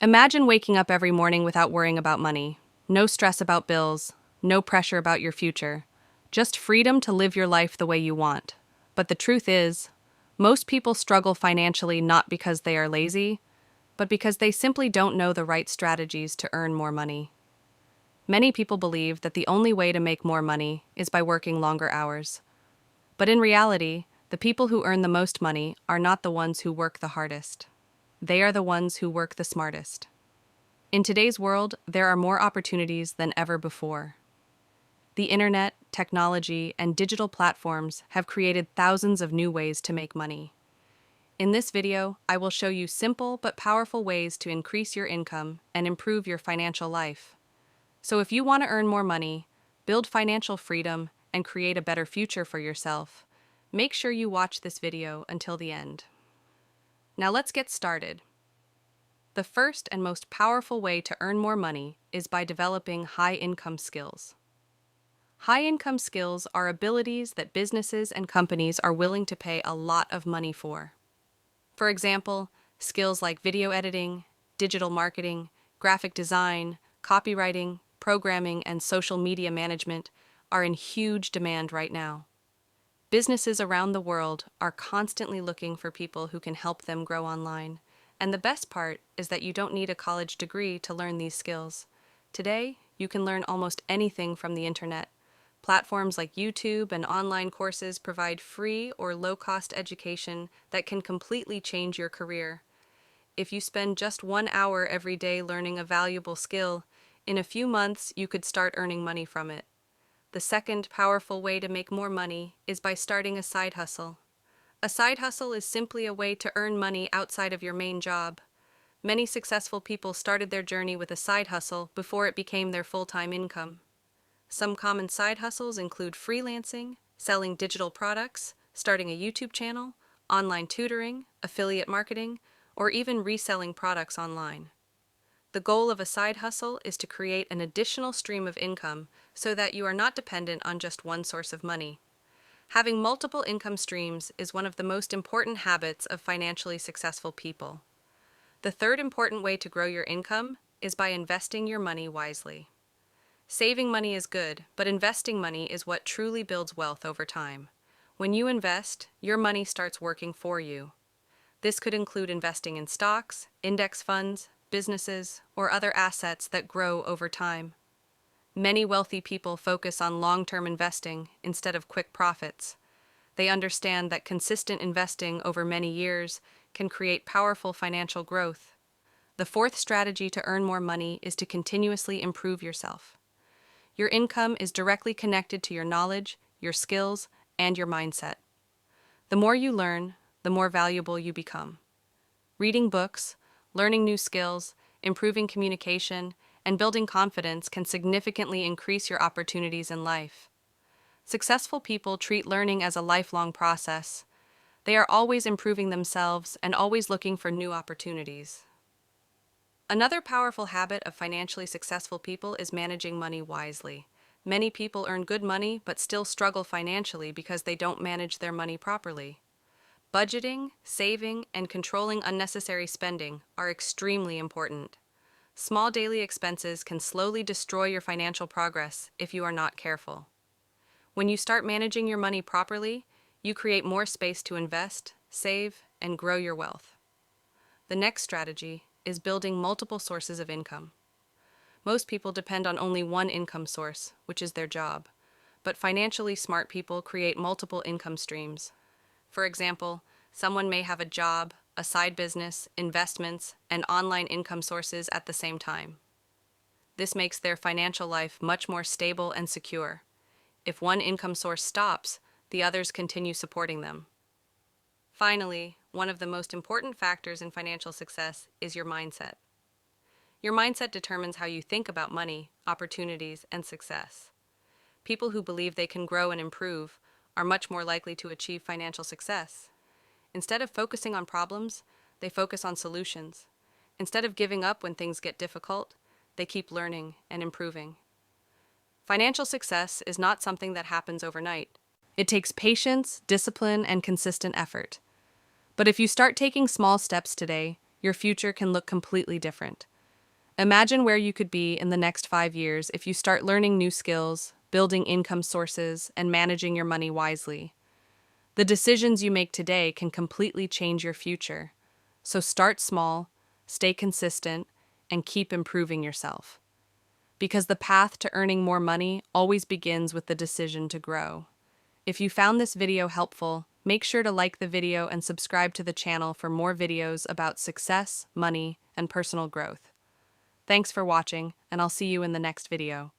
Imagine waking up every morning without worrying about money. No stress about bills, no pressure about your future. Just freedom to live your life the way you want. But the truth is, most people struggle financially not because they are lazy, but because they simply don't know the right strategies to earn more money. Many people believe that the only way to make more money is by working longer hours. But in reality, the people who earn the most money are not the ones who work the hardest. They are the ones who work the smartest. In today's world, there are more opportunities than ever before. The internet, technology, and digital platforms have created thousands of new ways to make money. In this video, I will show you simple but powerful ways to increase your income and improve your financial life. So if you want to earn more money, build financial freedom, and create a better future for yourself, make sure you watch this video until the end. Now let's get started. The first and most powerful way to earn more money is by developing high-income skills. High-income skills are abilities that businesses and companies are willing to pay a lot of money for. For example, skills like video editing, digital marketing, graphic design, copywriting, programming, and social media management are in huge demand right now. Businesses around the world are constantly looking for people who can help them grow online. And the best part is that you don't need a college degree to learn these skills. Today, you can learn almost anything from the internet. Platforms like YouTube and online courses provide free or low-cost education that can completely change your career. If you spend just 1 hour every day learning a valuable skill, in a few months you could start earning money from it. The second powerful way to make more money is by starting a side hustle. A side hustle is simply a way to earn money outside of your main job. Many successful people started their journey with a side hustle before it became their full-time income. Some common side hustles include freelancing, selling digital products, starting a YouTube channel, online tutoring, affiliate marketing, or even reselling products online. The goal of a side hustle is to create an additional stream of income so that you are not dependent on just one source of money. Having multiple income streams is one of the most important habits of financially successful people. The third important way to grow your income is by investing your money wisely. Saving money is good, but investing money is what truly builds wealth over time. When you invest, your money starts working for you. This could include investing in stocks, index funds, businesses, or other assets that grow over time. Many wealthy people focus on long-term investing instead of quick profits. They understand that consistent investing over many years can create powerful financial growth. The fourth strategy to earn more money is to continuously improve yourself. Your income is directly connected to your knowledge, your skills, and your mindset. The more you learn, the more valuable you become. Reading books, learning new skills, improving communication, and building confidence can significantly increase your opportunities in life. Successful people treat learning as a lifelong process. They are always improving themselves and always looking for new opportunities. Another powerful habit of financially successful people is managing money wisely. Many people earn good money but still struggle financially because they don't manage their money properly. Budgeting, saving, and controlling unnecessary spending are extremely important. Small daily expenses can slowly destroy your financial progress if you are not careful. When you start managing your money properly, you create more space to invest, save, and grow your wealth. The next strategy is building multiple sources of income. Most people depend on only one income source, which is their job, but financially smart people create multiple income streams. For example, someone may have a job, a side business, investments, and online income sources at the same time. This makes their financial life much more stable and secure. If one income source stops, the others continue supporting them. Finally, one of the most important factors in financial success is your mindset. Your mindset determines how you think about money, opportunities, and success. People who believe they can grow and improve are much more likely to achieve financial success. Instead of focusing on problems, they focus on solutions. Instead of giving up when things get difficult, they keep learning and improving. Financial success is not something that happens overnight. It takes patience, discipline, and consistent effort. But if you start taking small steps today, your future can look completely different. Imagine where you could be in the next 5 years if you start learning new skills, building income sources, and managing your money wisely. The decisions you make today can completely change your future. So start small, stay consistent, and keep improving yourself. Because the path to earning more money always begins with the decision to grow. If you found this video helpful, make sure to like the video and subscribe to the channel for more videos about success, money, and personal growth. Thanks for watching, and I'll see you in the next video.